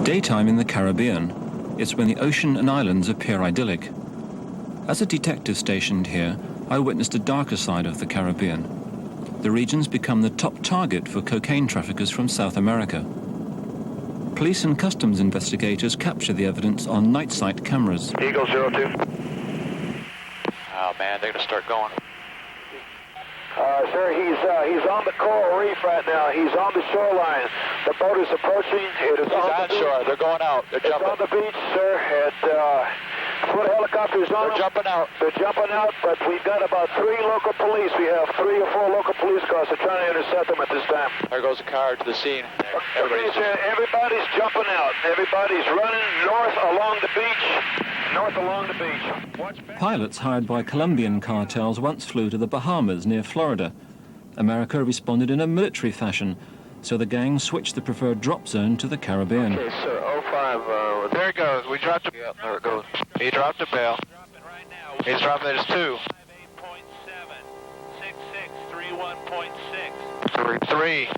Daytime in the Caribbean. It's when the ocean and islands appear idyllic. As a detective stationed here, I witnessed a darker side of the Caribbean. The region's become the top target for cocaine traffickers from South America. Police and customs investigators capture the evidence on night sight cameras. Eagle 02. Oh man, they're gonna start going. Sir, he's on the coral reef right now. He's on the shoreline. The boat is approaching. It is on the shore. They're going out. They're jumping. It's on the beach, sir. Foot helicopters on. They're jumping out. They're jumping out, but we've got about 3 local police. We have 3 or 4 local police cars. They're trying to intercept them at this time. There goes a car to the scene. Everybody's jumping out. Everybody's running north along the beach. North along the beach. Pilots hired by Colombian cartels once flew to the Bahamas near Florida. America responded in a military fashion, so the gang switched the preferred drop zone to the Caribbean. Okay, sir, 05, there it goes. We dropped it. Yep, there it goes. He dropped the bell. He's dropping it as 2. 3.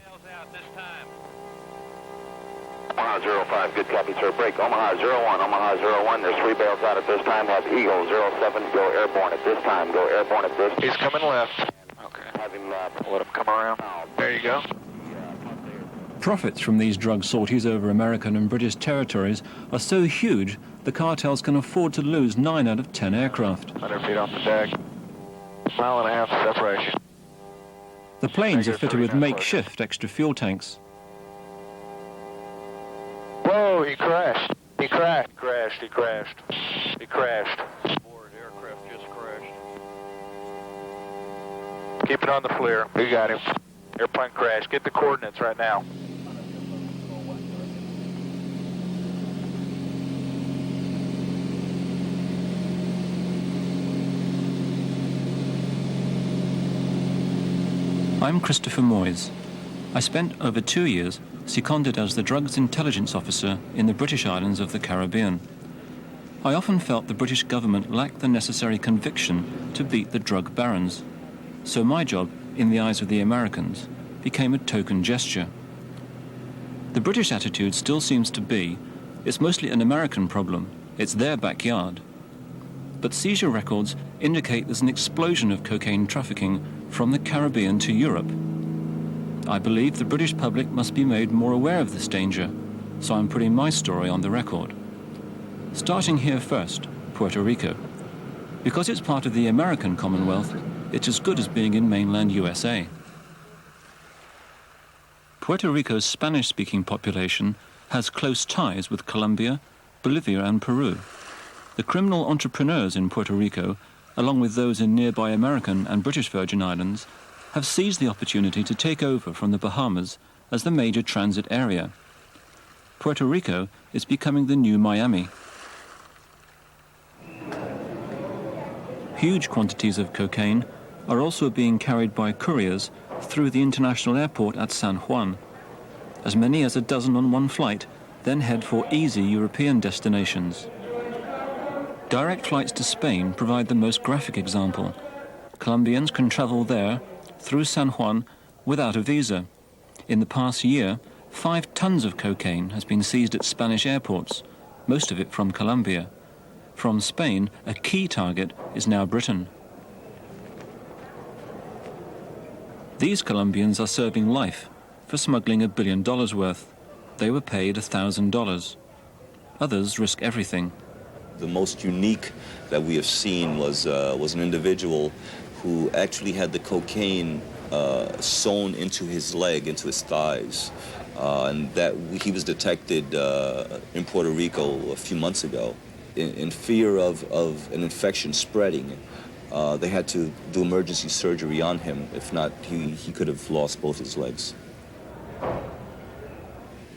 Omaha 05, good copy, sir. Break. Omaha 01, Omaha 01. There's 3 barrels out at this time. Have Eagle 07 go airborne at this time. Go airborne at this time. He's coming left. Okay. Have him let him come around. There you go. Profits from these drug sorties over American and British territories are so huge, the cartels can afford to lose 9 out of 10 aircraft. 100 feet off the deck. Mile and a half separation. The planes are fitted with makeshift extra fuel tanks. Whoa, he crashed. He crashed. He crashed. Board aircraft just crashed. Keep it on the FLIR. We got him. Airplane crashed. Get the coordinates right now. I'm Christopher Moyse. I spent over 2 years seconded as the drugs intelligence officer in the British islands of the Caribbean. I often felt the British government lacked the necessary conviction to beat the drug barons. So my job, in the eyes of the Americans, became a token gesture. The British attitude still seems to be, it's mostly an American problem, it's their backyard. But seizure records indicate there's an explosion of cocaine trafficking from the Caribbean to Europe. I believe the British public must be made more aware of this danger, so I'm putting my story on the record. Starting here first, Puerto Rico. Because it's part of the American Commonwealth, it's as good as being in mainland USA. Puerto Rico's Spanish-speaking population has close ties with Colombia, Bolivia and Peru. The criminal entrepreneurs in Puerto Rico, along with those in nearby American and British Virgin Islands, have seized the opportunity to take over from the Bahamas as the major transit area. Puerto Rico is becoming the new Miami. Huge quantities of cocaine are also being carried by couriers through the international airport at San Juan. As many as a dozen on one flight then head for easy European destinations. Direct flights to Spain provide the most graphic example. Colombians can travel there, through San Juan, without a visa. In the past year, 5 tons of cocaine has been seized at Spanish airports, most of it from Colombia. From Spain, a key target is now Britain. These Colombians are serving life for smuggling $1 billion worth. They were paid $1,000. Others risk everything. The most unique that we have seen was an individual who actually had the cocaine sewn into his leg, into his thighs. And that he was detected in Puerto Rico a few months ago. In fear of an infection spreading, they had to do emergency surgery on him. If not, he could have lost both his legs.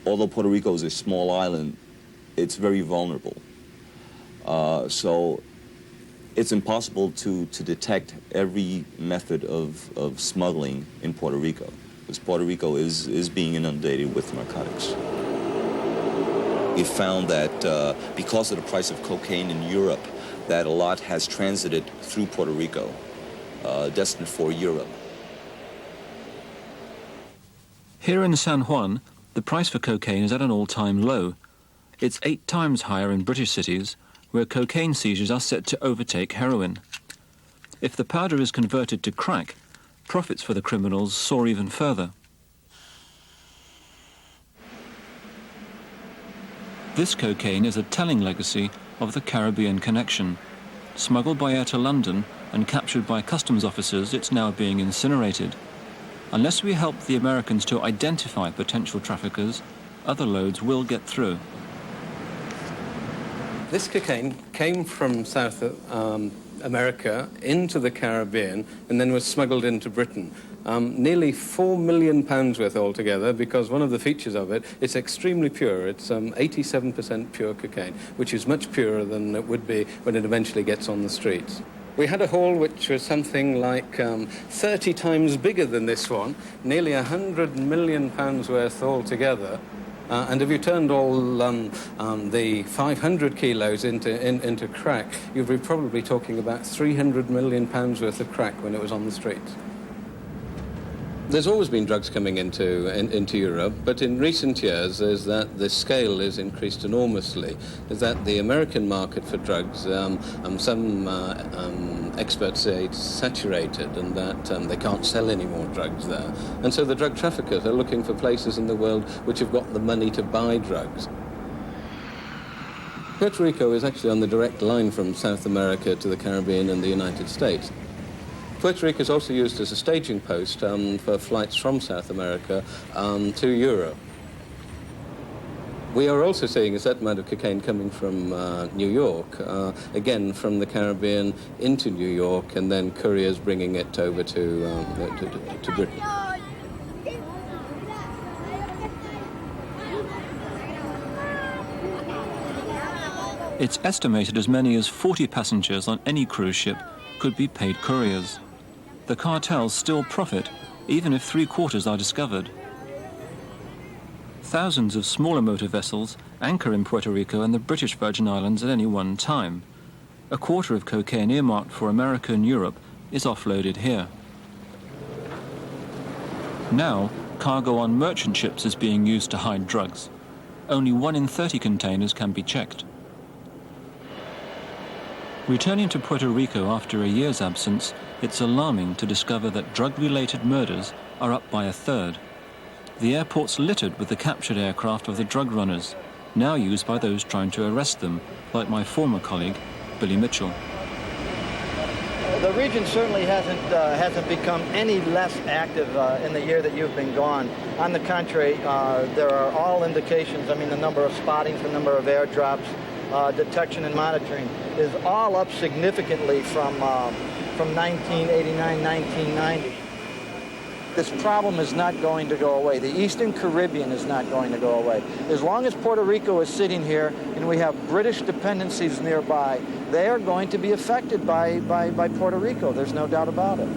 Although Puerto Rico is a small island, it's very vulnerable. So it's impossible to detect every method of smuggling in Puerto Rico, because Puerto Rico is being inundated with narcotics. We found that because of the price of cocaine in Europe, that a lot has transited through Puerto Rico, destined for Europe. Here in San Juan, the price for cocaine is at an all-time low. It's 8 times higher in British cities, where cocaine seizures are set to overtake heroin. If the powder is converted to crack, profits for the criminals soar even further. This cocaine is a telling legacy of the Caribbean connection. Smuggled by air to London and captured by customs officers, it's now being incinerated. Unless we help the Americans to identify potential traffickers, other loads will get through. This cocaine came from South America into the Caribbean and then was smuggled into Britain. Nearly £4 million worth altogether, because one of the features of it, it's extremely pure. It's 87% pure cocaine, which is much purer than it would be when it eventually gets on the streets. We had a haul which was something like 30 times bigger than this one, nearly £100 million worth altogether. And if you turned all the 500 kilos into crack, you'd be probably talking about £300 million worth of crack when it was on the streets. There's always been drugs coming into Europe, but in recent years is that the scale is increased enormously. Is that the American market for drugs, some experts say it's saturated and that they can't sell any more drugs there. And so the drug traffickers are looking for places in the world which have got the money to buy drugs. Puerto Rico is actually on the direct line from South America to the Caribbean and the United States. Puerto Rico is also used as a staging post for flights from South America to Europe. We are also seeing a certain amount of cocaine coming from New York, again from the Caribbean into New York, and then couriers bringing it over to Britain. It's estimated as many as 40 passengers on any cruise ship could be paid couriers. The cartels still profit, even if 3/4 are discovered. Thousands of smaller motor vessels anchor in Puerto Rico and the British Virgin Islands at any one time. 1/4 of cocaine earmarked for America and Europe is offloaded here. Now, cargo on merchant ships is being used to hide drugs. Only 1 in 30 containers can be checked. Returning to Puerto Rico after a year's absence, it's alarming to discover that drug-related murders are up by 1/3. The airport's littered with the captured aircraft of the drug runners, now used by those trying to arrest them, like my former colleague, Billy Mitchell. The region certainly hasn't become any less active in the year that you've been gone. On the contrary, there are all indications. I mean, the number of spottings, the number of airdrops, detection and monitoring is all up significantly from 1989, 1990. This problem is not going to go away. The Eastern Caribbean is not going to go away. As long as Puerto Rico is sitting here and we have British dependencies nearby, they are going to be affected by Puerto Rico. There's no doubt about it.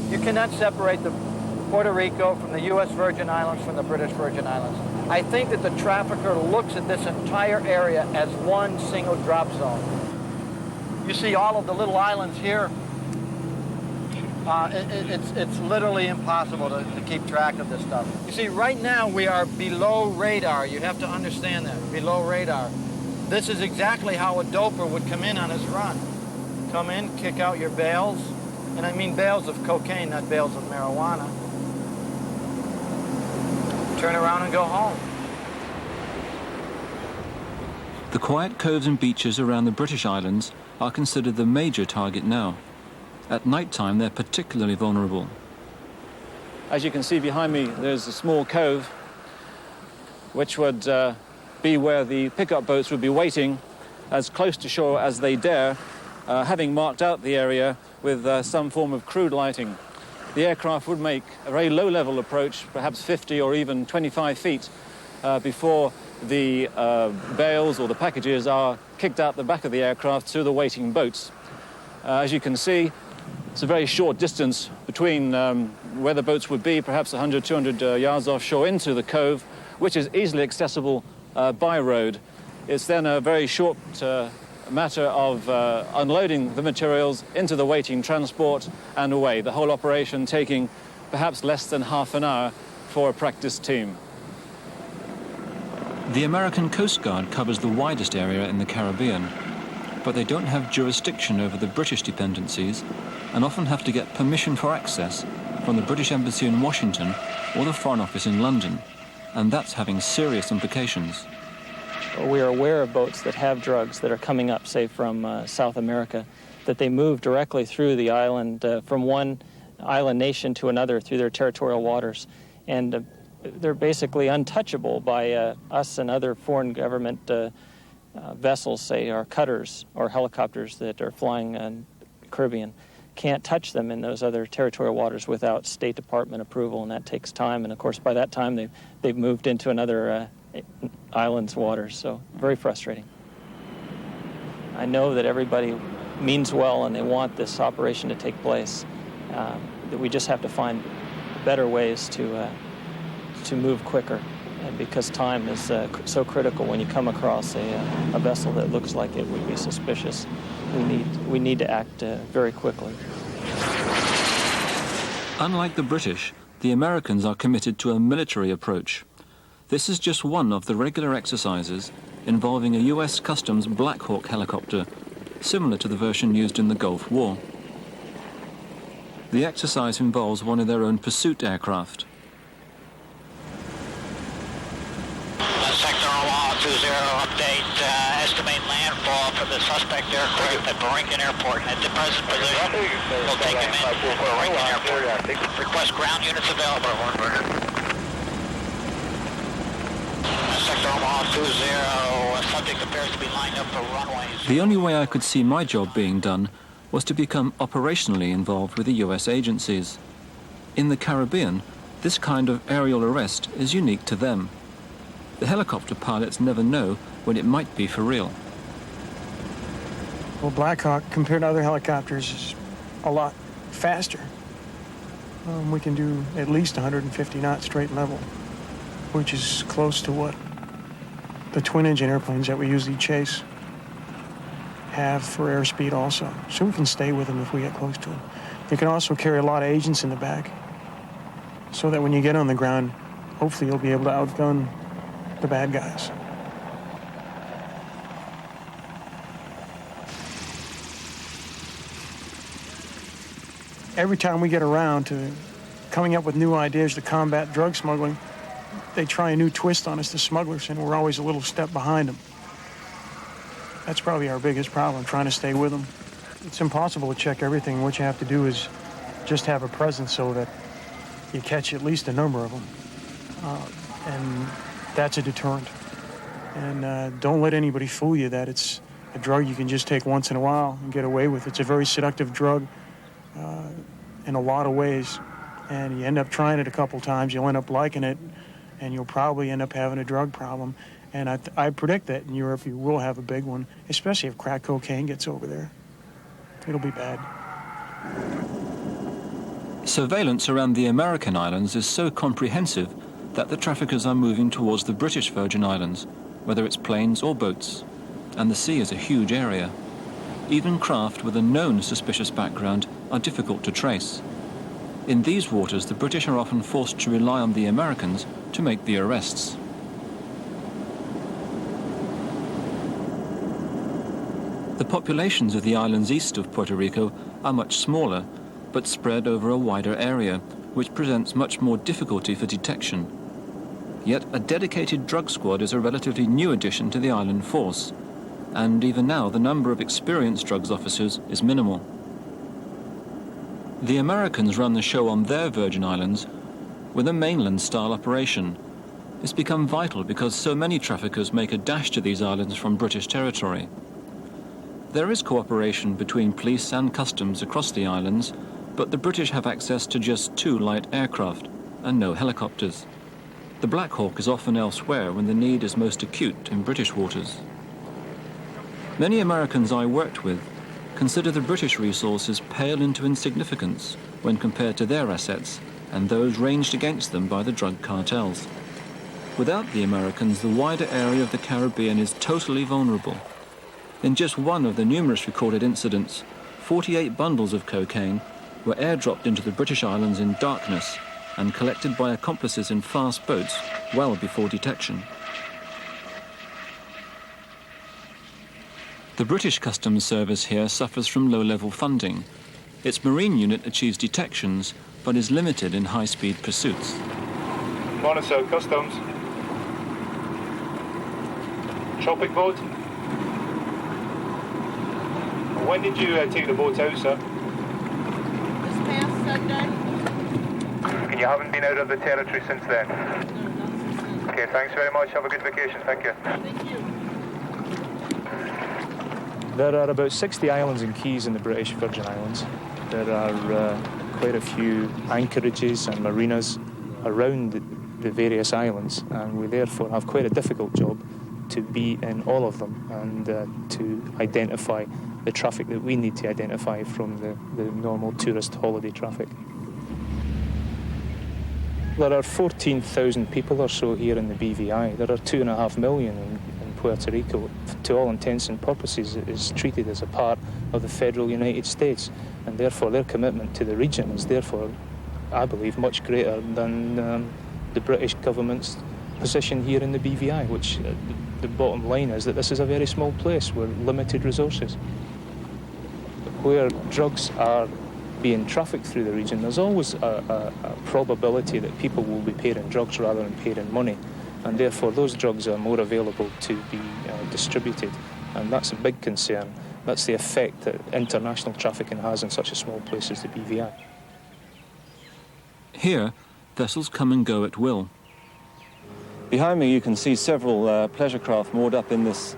You cannot separate the Puerto Rico from the U.S. Virgin Islands from the British Virgin Islands. I think that the trafficker looks at this entire area as one single drop zone. You see all of the little islands here. It's literally impossible to keep track of this stuff. You see, right now we are below radar. You have to understand that, below radar. This is exactly how a doper would come in on his run. Come in, kick out your bales, and I mean bales of cocaine, not bales of marijuana. Turn around and go home. The quiet coves and beaches around the British Islands are considered the major target now. At night time, they're particularly vulnerable. As you can see behind me, there's a small cove, which would be where the pickup boats would be waiting as close to shore as they dare, having marked out the area with some form of crude lighting. The aircraft would make a very low-level approach, perhaps 50 or even 25 feet, before the bales or the packages are kicked out the back of the aircraft to the waiting boats. As you can see, it's a very short distance between where the boats would be, perhaps 100, 200 yards offshore into the cove, which is easily accessible by road. It's then a very short matter of unloading the materials into the waiting transport and away, the whole operation taking perhaps less than half an hour for a practice team. The American Coast Guard covers the widest area in the Caribbean, but they don't have jurisdiction over the British dependencies and often have to get permission for access from the British Embassy in Washington or the Foreign Office in London, and that's having serious implications. We are aware of boats that have drugs that are coming up, say, from South America, that they move directly through the island, from one island nation to another through their territorial waters. And they're basically untouchable by us and other foreign government vessels, say, or cutters or helicopters that are flying in the Caribbean. Can't touch them in those other territorial waters without State Department approval, and that takes time. And, of course, by that time, they've moved into another island's waters, so very frustrating. I know that everybody means well and they want this operation to take place, that we just have to find better ways to move quicker, and because time is so critical when you come across a vessel that looks like it would be suspicious. We need to act very quickly. Unlike the British, the Americans are committed to a military approach. This is just one of the regular exercises involving a US Customs Black Hawk helicopter, similar to the version used in the Gulf War. The exercise involves one of their own pursuit aircraft. Sector Omaha 20, update, estimate landfall for the suspect aircraft at Borinquen Airport. At the present position, we'll take him in at Borinquen Airport. Request ground units available. Sector Omaha 20, subject appears to be lined up for runways. The only way I could see my job being done was to become operationally involved with the US agencies. In the Caribbean, this kind of aerial arrest is unique to them. The helicopter pilots never know when it might be for real. Well, Black Hawk, compared to other helicopters, is a lot faster. We can do at least 150 knots straight level, which is close to what the twin-engine airplanes that we usually chase have for airspeed also. So we can stay with them if we get close to them. We can also carry a lot of agents in the back, so that when you get on the ground, hopefully you'll be able to outgun the bad guys. Every time we get around to coming up with new ideas to combat drug smuggling, they try a new twist on us, the smugglers, and we're always a little step behind them. That's probably our biggest problem, trying to stay with them. It's impossible to check everything. What you have to do is just have a presence so that you catch at least a number of them. And that's a deterrent. And don't let anybody fool you that it's a drug you can just take once in a while and get away with. It's a very seductive drug in a lot of ways. And you end up trying it a couple times, you'll end up liking it, and you'll probably end up having a drug problem. And I predict that in Europe you will have a big one, especially if crack cocaine gets over there. It'll be bad. Surveillance around the American islands is so comprehensive that the traffickers are moving towards the British Virgin Islands, whether it's planes or boats. And the sea is a huge area. Even craft with a known suspicious background are difficult to trace. In these waters, the British are often forced to rely on the Americans to make the arrests. The populations of the islands east of Puerto Rico are much smaller, but spread over a wider area, which presents much more difficulty for detection. Yet a dedicated drug squad is a relatively new addition to the island force, and even now the number of experienced drugs officers is minimal. The Americans run the show on their Virgin Islands with a mainland-style operation. It's become vital because so many traffickers make a dash to these islands from British territory. There is cooperation between police and customs across the islands, but the British have access to just 2 light aircraft and no helicopters. The Black Hawk is often elsewhere when the need is most acute in British waters. Many Americans I worked with consider the British resources pale into insignificance when compared to their assets and those ranged against them by the drug cartels. Without the Americans, the wider area of the Caribbean is totally vulnerable. In just one of the numerous recorded incidents, 48 bundles of cocaine were airdropped into the British Islands in darkness and collected by accomplices in fast boats well before detection. The British Customs Service here suffers from low-level funding. Its marine unit achieves detections, but is limited in high-speed pursuits. Morning, sir. Customs. Tropic boat. When did you take the boat out, sir? This past Sunday. And you haven't been out of the territory since then? No, not since then. Okay, thanks very much. Have a good vacation. Thank you. Thank you. There are about 60 islands and keys in the British Virgin Islands. There are quite a few anchorages and marinas around the various islands, and we therefore have quite a difficult job to be in all of them and to identify the traffic that we need to identify from the normal tourist holiday traffic. There are 14,000 people or so here in the BVI. There are 2.5 million in Puerto Rico. To all intents and purposes, it is treated as a part of the federal United States, and therefore their commitment to the region is therefore, I believe, much greater than the British government's position here in the BVI, which the bottom line is that this is a very small place with limited resources. Where drugs are being trafficked through the region, there's always a probability that people will be paid in drugs rather than paid in money, and therefore those drugs are more available to be distributed, and that's a big concern. That's the effect that international trafficking has in such a small place as the BVI. Here, vessels come and go at will. Behind me you can see several pleasure craft moored up in this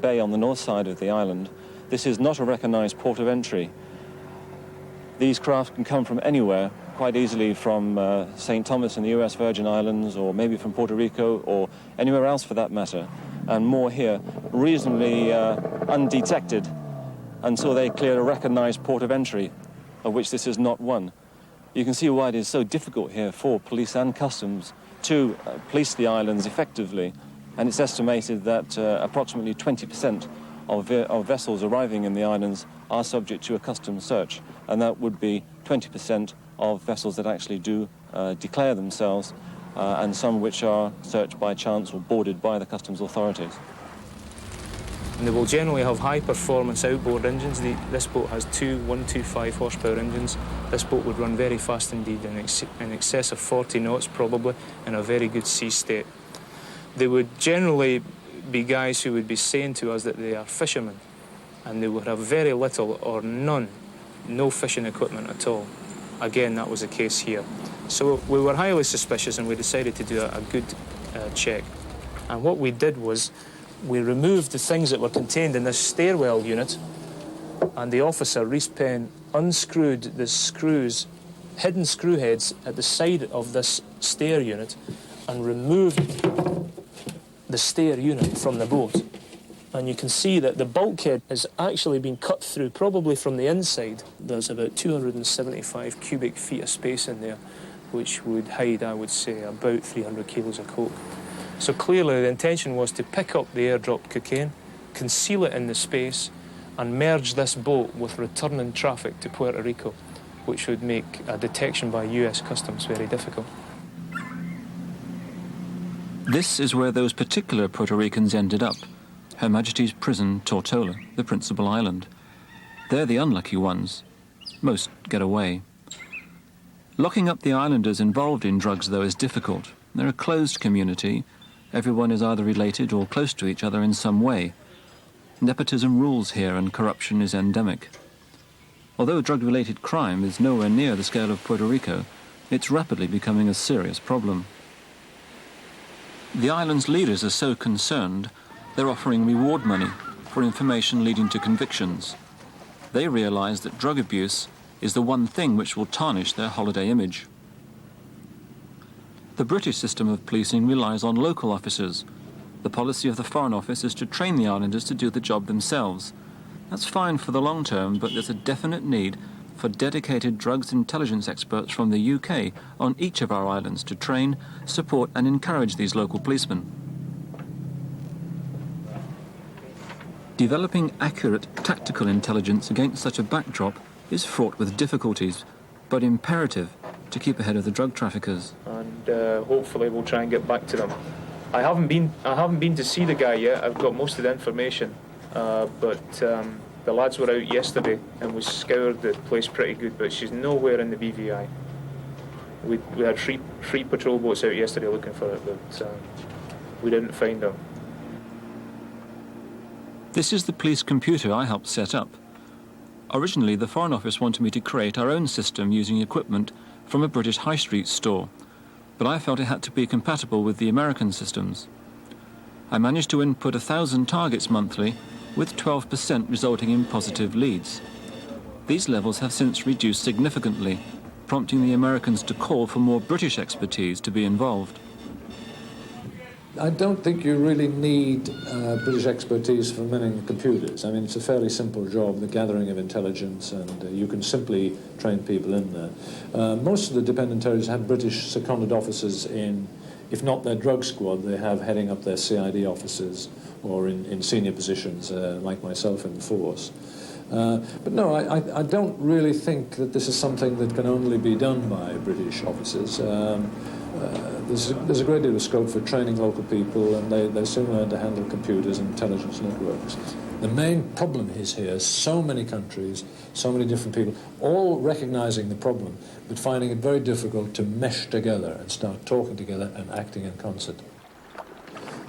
bay on the north side of the island. This is not a recognised port of entry. These craft can come from anywhere, quite easily from St. Thomas in the US Virgin Islands, or maybe from Puerto Rico, or anywhere else for that matter, and more here, reasonably undetected until they clear a recognised port of entry, of which this is not one. You can see why it is so difficult here for police and customs to police the islands effectively, and it's estimated that approximately 20% of vessels arriving in the islands are subject to a customs search, and that would be 20% of vessels that actually do declare themselves, and some which are searched by chance or boarded by the customs authorities. And they will generally have high-performance outboard engines. This boat has two 125 horsepower engines. This boat would run very fast indeed, in excess of 40 knots probably, in a very good sea state. They would generally be guys who would be saying to us that they are fishermen, and they would have very little or no fishing equipment at all. Again, that was the case here. So we were highly suspicious, and we decided to do a good check. And what we did was we removed the things that were contained in this stairwell unit, and the officer, Reese Penn, unscrewed the screws, hidden screw heads at the side of this stair unit, and removed the stair unit from the boat. And you can see that the bulkhead has actually been cut through, probably from the inside. There's about 275 cubic feet of space in there, which would hide, I would say, about 300 kilos of coke. So clearly the intention was to pick up the airdropped cocaine, conceal it in the space, and merge this boat with returning traffic to Puerto Rico, which would make a detection by US Customs very difficult. This is where those particular Puerto Ricans ended up. Her Majesty's Prison, Tortola, the principal island. They're the unlucky ones. Most get away. Locking up the islanders involved in drugs, though, is difficult. They're a closed community. Everyone is either related or close to each other in some way. Nepotism rules here, and corruption is endemic. Although drug-related crime is nowhere near the scale of Puerto Rico, it's rapidly becoming a serious problem. The island's leaders are so concerned, they're offering reward money for information leading to convictions. They realize that drug abuse is the one thing which will tarnish their holiday image. The British system of policing relies on local officers. The policy of the Foreign Office is to train the islanders to do the job themselves. That's fine for the long term, but there's a definite need for dedicated drugs intelligence experts from the UK on each of our islands to train, support and encourage these local policemen. Developing accurate tactical intelligence against such a backdrop is fraught with difficulties, but imperative to keep ahead of the drug traffickers. And hopefully we'll try and get back to them. I haven't been to see the guy yet. I've got most of the information. but the lads were out yesterday and we scoured the place pretty good, but she's nowhere in the BVI. We had three patrol boats out yesterday looking for it, but we didn't find her. This is the police computer I helped set up. Originally, the Foreign Office wanted me to create our own system using equipment from a British high street store, but I felt it had to be compatible with the American systems. I managed to input 1,000 targets monthly, with 12% resulting in positive leads. These levels have since reduced significantly, prompting the Americans to call for more British expertise to be involved. I don't think you really need British expertise for manning computers. I mean, it's a fairly simple job, the gathering of intelligence, and you can simply train people in there. Most of the dependent territories have British seconded officers in, if not their drug squad, they have heading up their CID officers or in senior positions like myself in the force. But no, I don't really think that this is something that can only be done by British officers. There's a great deal of scope for training local people, and they soon learn to handle computers and intelligence networks. The main problem is here, so many countries, so many different people, all recognizing the problem, but finding it very difficult to mesh together and start talking together and acting in concert.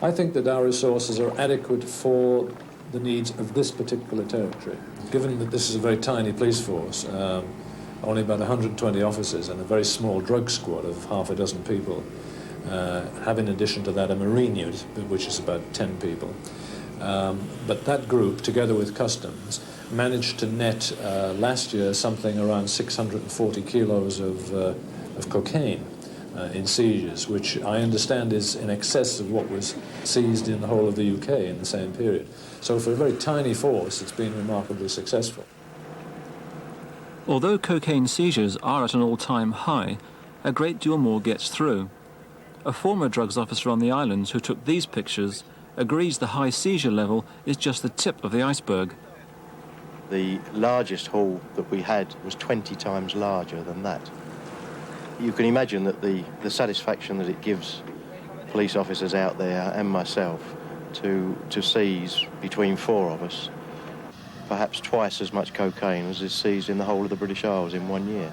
I think that our resources are adequate for the needs of this particular territory. Given that this is a very tiny police force, only about 120 officers and a very small drug squad of half a dozen people, have in addition to that a marine unit, which is about 10 people. But that group, together with customs, managed to net last year something around 640 kilos of cocaine in seizures, which I understand is in excess of what was seized in the whole of the UK in the same period. So for a very tiny force, it's been remarkably successful. Although cocaine seizures are at an all-time high, a great deal more gets through. A former drugs officer on the islands who took these pictures agrees the high seizure level is just the tip of the iceberg. The largest haul that we had was 20 times larger than that. You can imagine that the satisfaction that it gives police officers out there and myself to seize between four of us perhaps twice as much cocaine as is seized in the whole of the British Isles in 1 year.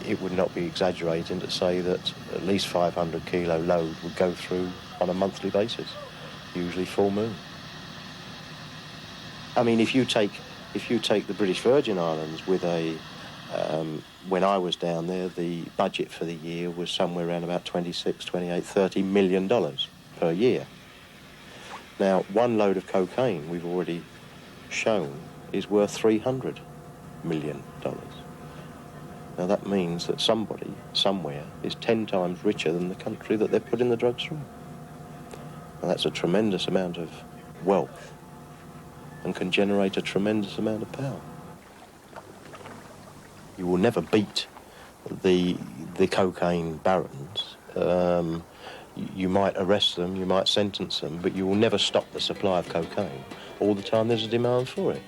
It would not be exaggerating to say that at least 500 kilo load would go through on a monthly basis, usually full moon. I mean, if you take the British Virgin Islands with when I was down there, the budget for the year was somewhere around about 26, 28, $30 million per year. Now, one load of cocaine we've already shown is worth $300 million. Now that means that somebody, somewhere, is 10 times richer than the country that they're putting the drugs through. Now that's a tremendous amount of wealth and can generate a tremendous amount of power. You will never beat the cocaine barons. You might arrest them, you might sentence them, but you will never stop the supply of cocaine. All the time there's a demand for it.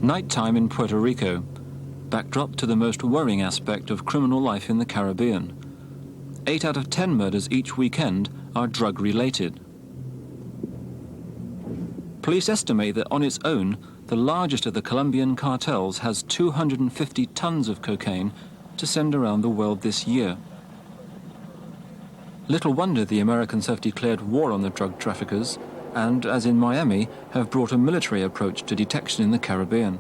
Nighttime in Puerto Rico, backdrop to the most worrying aspect of criminal life in the Caribbean. 8 out of 10 murders each weekend are drug-related. Police estimate that on its own, the largest of the Colombian cartels has 250 tons of cocaine to send around the world this year. Little wonder the Americans have declared war on the drug traffickers and, as in Miami, have brought a military approach to detection in the Caribbean.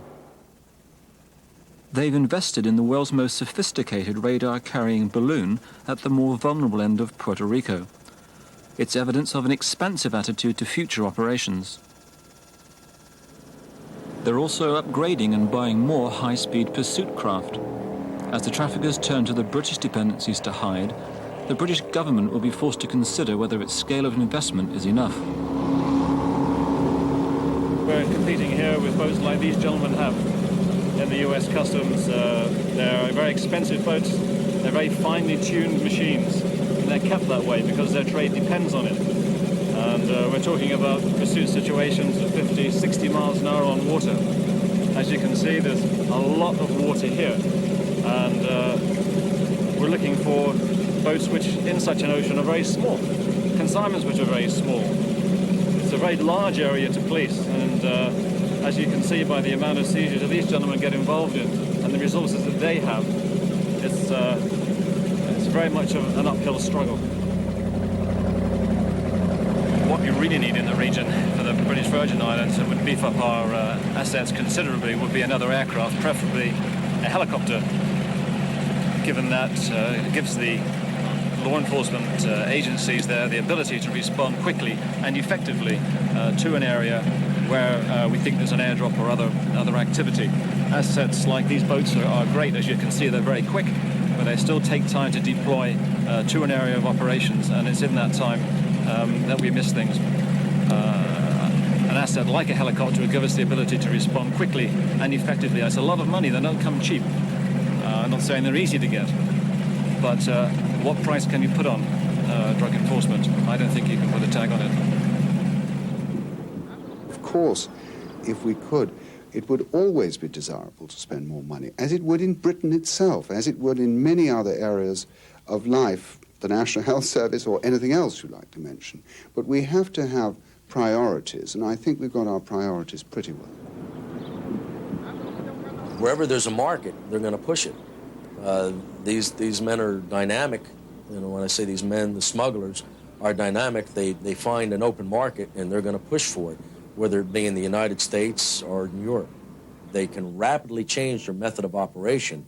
They've invested in the world's most sophisticated radar-carrying balloon at the more vulnerable end of Puerto Rico. It's evidence of an expansive attitude to future operations. They're also upgrading and buying more high-speed pursuit craft. As the traffickers turn to the British dependencies to hide, the British government will be forced to consider whether its scale of investment is enough. We're competing here with boats like these gentlemen have. in the US Customs. They're very expensive boats. They're very finely tuned machines, and they're kept that way because their trade depends on it. And we're talking about pursuit situations at 50, 60 miles an hour on water. As you can see, there's a lot of water here, and we're looking for boats which in such an ocean are very small, consignments which are very small. It's a very large area to police, and as you can see by the amount of seizures that these gentlemen get involved in and the resources that they have, it's very much an uphill struggle. What we really need in the region for the British Virgin Islands and would beef up our assets considerably would be another aircraft, preferably a helicopter, given that it gives the law enforcement agencies there the ability to respond quickly and effectively to an area where we think there's an airdrop or other activity. Assets like these boats are great. As you can see, they're very quick, but they still take time to deploy to an area of operations, and it's in that time that we miss things. An asset like a helicopter would give us the ability to respond quickly and effectively. It's a lot of money. They don't come cheap. I'm not saying they're easy to get, but what price can you put on drug enforcement? I don't think you can put a tag on it. Of course, if we could, it would always be desirable to spend more money, as it would in Britain itself, as it would in many other areas of life, the National Health Service or anything else you like to mention. But we have to have priorities, and I think we've got our priorities pretty well. Wherever there's a market, they're going to push it. These men are dynamic. You know, when I say these men, the smugglers are dynamic. They find an open market and they're going to push for it, whether it be in the United States or in Europe. They can rapidly change their method of operation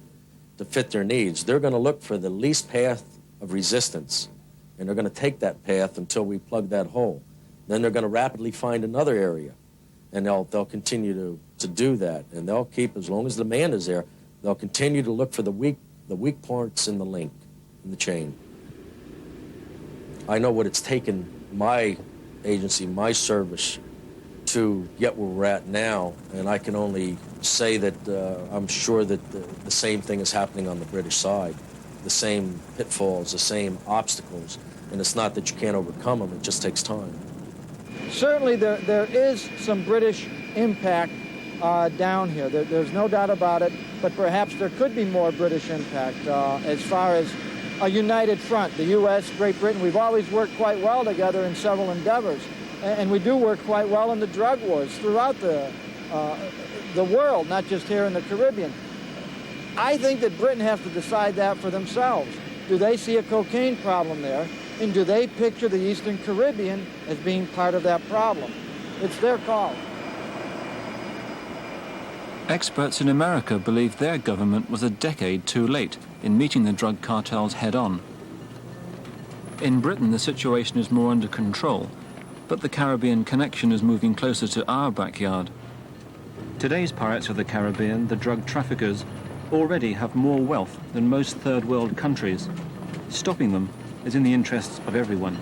to fit their needs. They're going to look for the least path of resistance, and they're going to take that path until we plug that hole. Then they're going to rapidly find another area, and they'll continue to do that, and they'll keep, as long as the demand is there, they'll continue to look for the weak parts in the link, in the chain. I know what it's taken my agency, my service, to get where we're at now, and I can only say that I'm sure that the same thing is happening on the British side. The same pitfalls, the same obstacles, and it's not that you can't overcome them, it just takes time. Certainly there is some British impact down here. There's no doubt about it, but perhaps there could be more British impact as far as a united front. The U.S., Great Britain, we've always worked quite well together in several endeavors, and we do work quite well in the drug wars throughout the world, not just here in the Caribbean. I think that Britain has to decide that for themselves. Do they see a cocaine problem there, and do they picture the Eastern Caribbean as being part of that problem? It's their call. Experts in America believe their government was a decade too late in meeting the drug cartels head-on. In Britain, the situation is more under control, but the Caribbean connection is moving closer to our backyard. Today's pirates of the Caribbean, the drug traffickers, already have more wealth than most third world countries. Stopping them is in the interests of everyone.